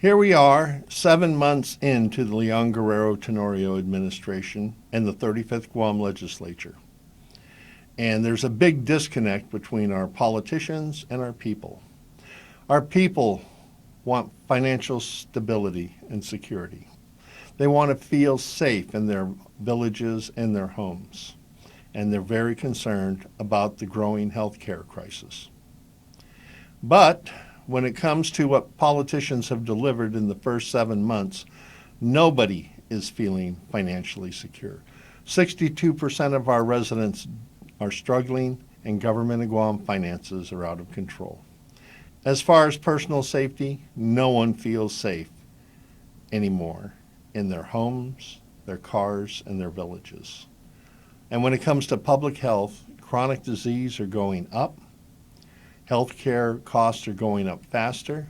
Here we are, 7 months into the Leon-Guerrero Tenorio administration and the 35th Guam legislature. And there's a big disconnect between our politicians and our people. Our people want financial stability and security. They want to feel safe in their villages and their homes. And they're very concerned about the growing health care crisis. But when it comes to what politicians have delivered in the first 7 months, nobody is feeling financially secure. 62% of our residents are struggling, and government of Guam finances are out of control. As far as personal safety, no one feels safe anymore in their homes, their cars, and their villages. And when it comes to public health, chronic disease are going up, healthcare costs are going up faster,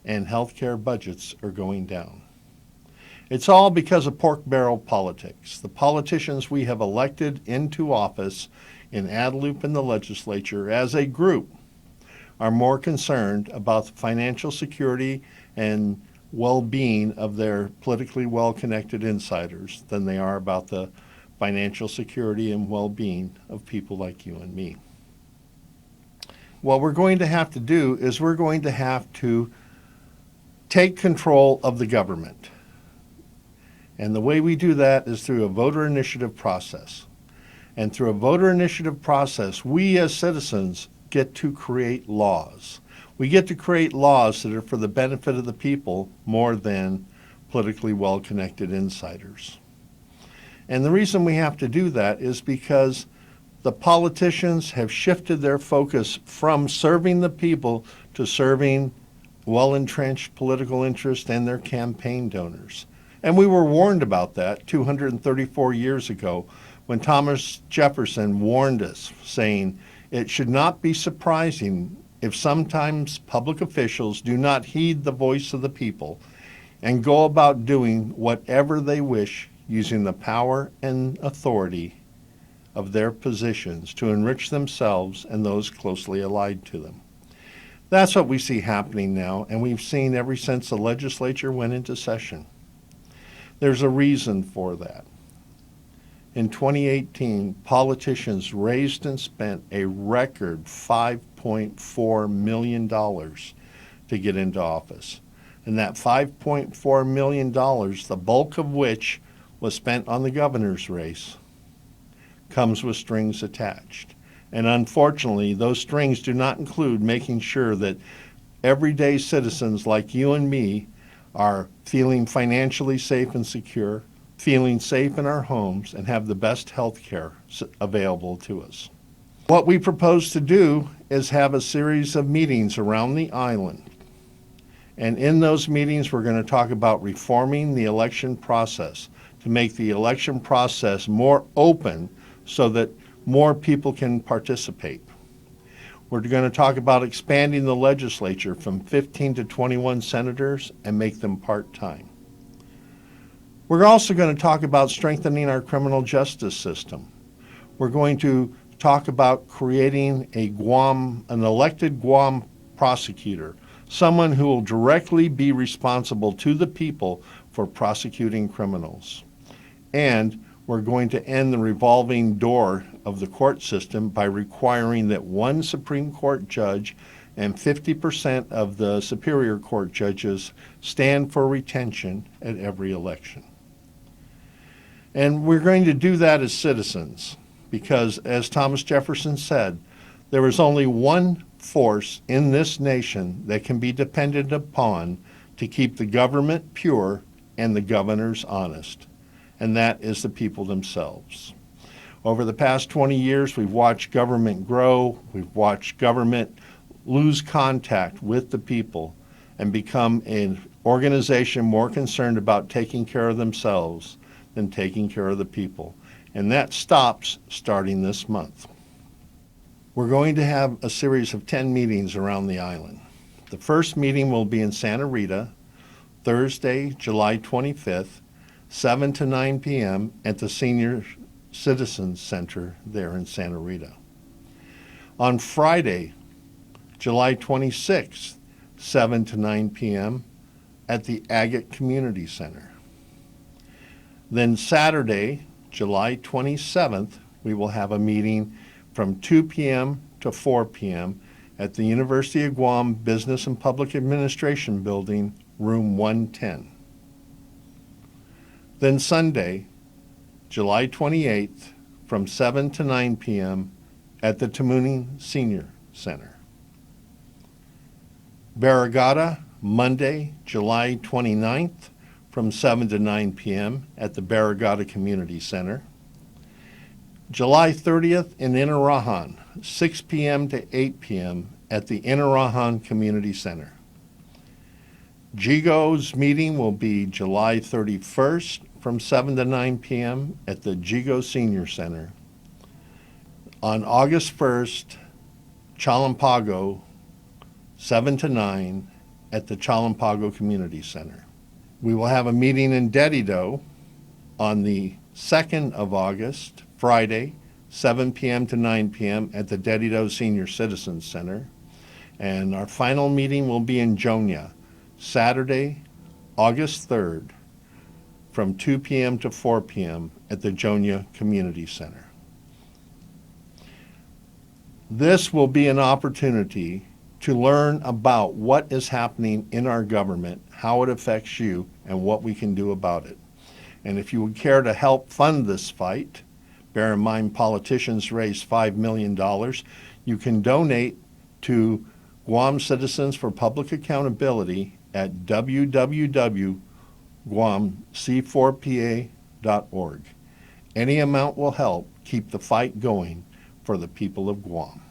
and healthcare budgets are going down. It's all because of pork barrel politics. The politicians we have elected into office in Adelup and the legislature as a group are more concerned about the financial security and well-being of their politically well-connected insiders than they are about the financial security and well-being of people like you and me. What we're going to have to do is we're going to have to take control of the government. And the way we do that is through a voter initiative process. And through a voter initiative process, we as citizens get to create laws. We get to create laws that are for the benefit of the people more than politically well-connected insiders. And the reason we have to do that is because the politicians have shifted their focus from serving the people to serving well-entrenched political interests and their campaign donors. And we were warned about that 234 years ago when Thomas Jefferson warned us, saying, "It should not be surprising if sometimes public officials do not heed the voice of the people and go about doing whatever they wish using the power and authority of their positions to enrich themselves and those closely allied to them." That's what we see happening now, and we've seen ever since the legislature went into session. There's a reason for that. In 2018, politicians raised and spent a record $5.4 million to get into office. And that $5.4 million, the bulk of which was spent on the governor's race, comes with strings attached. And unfortunately, those strings do not include making sure that everyday citizens like you and me are feeling financially safe and secure, feeling safe in our homes, and have the best health care available to us. What we propose to do is have a series of meetings around the island. And in those meetings, we're going to talk about reforming the election process to make the election process more open so that more people can participate. We're going to talk about expanding the legislature from 15 to 21 senators and make them part-time. We're also going to talk about strengthening our criminal justice system. We're going to talk about creating an elected Guam prosecutor, someone who will directly be responsible to the people for prosecuting criminals. And we're going to end the revolving door of the court system by requiring that one Supreme Court judge and 50% of the Superior Court judges stand for retention at every election. And we're going to do that as citizens because, as Thomas Jefferson said, there is only one force in this nation that can be depended upon to keep the government pure and the governors honest, and that is the people themselves. Over the past 20 years, we've watched government grow, we've watched government lose contact with the people and become an organization more concerned about taking care of themselves than taking care of the people. And that stops starting this month. We're going to have a series of 10 meetings around the island. The first meeting will be in Santa Rita, Thursday, July 25th, 7 to 9 p.m. at the Senior Citizens Center there in Santa Rita. On Friday, July 26th, 7 to 9 p.m., at the Agate Community Center. Then Saturday, July 27th, we will have a meeting from 2 p.m. to 4 p.m. at the University of Guam Business and Public Administration Building, room 110. Then Sunday, July 28th, from 7 to 9 p.m. at the Tamuning Senior Center. Barrigada, Monday, July 29th, from 7 to 9 p.m. at the Barrigada Community Center. July 30th in Inarajan, 6 p.m. to 8 p.m. at the Inarajan Community Center. GIGO's meeting will be July 31st from 7 to 9 p.m. at the GIGO Senior Center. On August 1st, Chalampago, 7 to 9 at the Chalampago Community Center. We will have a meeting in Dedido on the 2nd of August, Friday, 7 p.m. to 9 p.m. at the Dedido Senior Citizens Center. And our final meeting will be in Jonia, Saturday, August 3rd, from 2 p.m. to 4 p.m. at the Jonia Community Center. This will be an opportunity to learn about what is happening in our government, how it affects you, and what we can do about it. And if you would care to help fund this fight, bear in mind politicians raise $5 million, you can donate to Guam Citizens for Public Accountability at www.guamc4pa.org. Any amount will help keep the fight going for the people of Guam.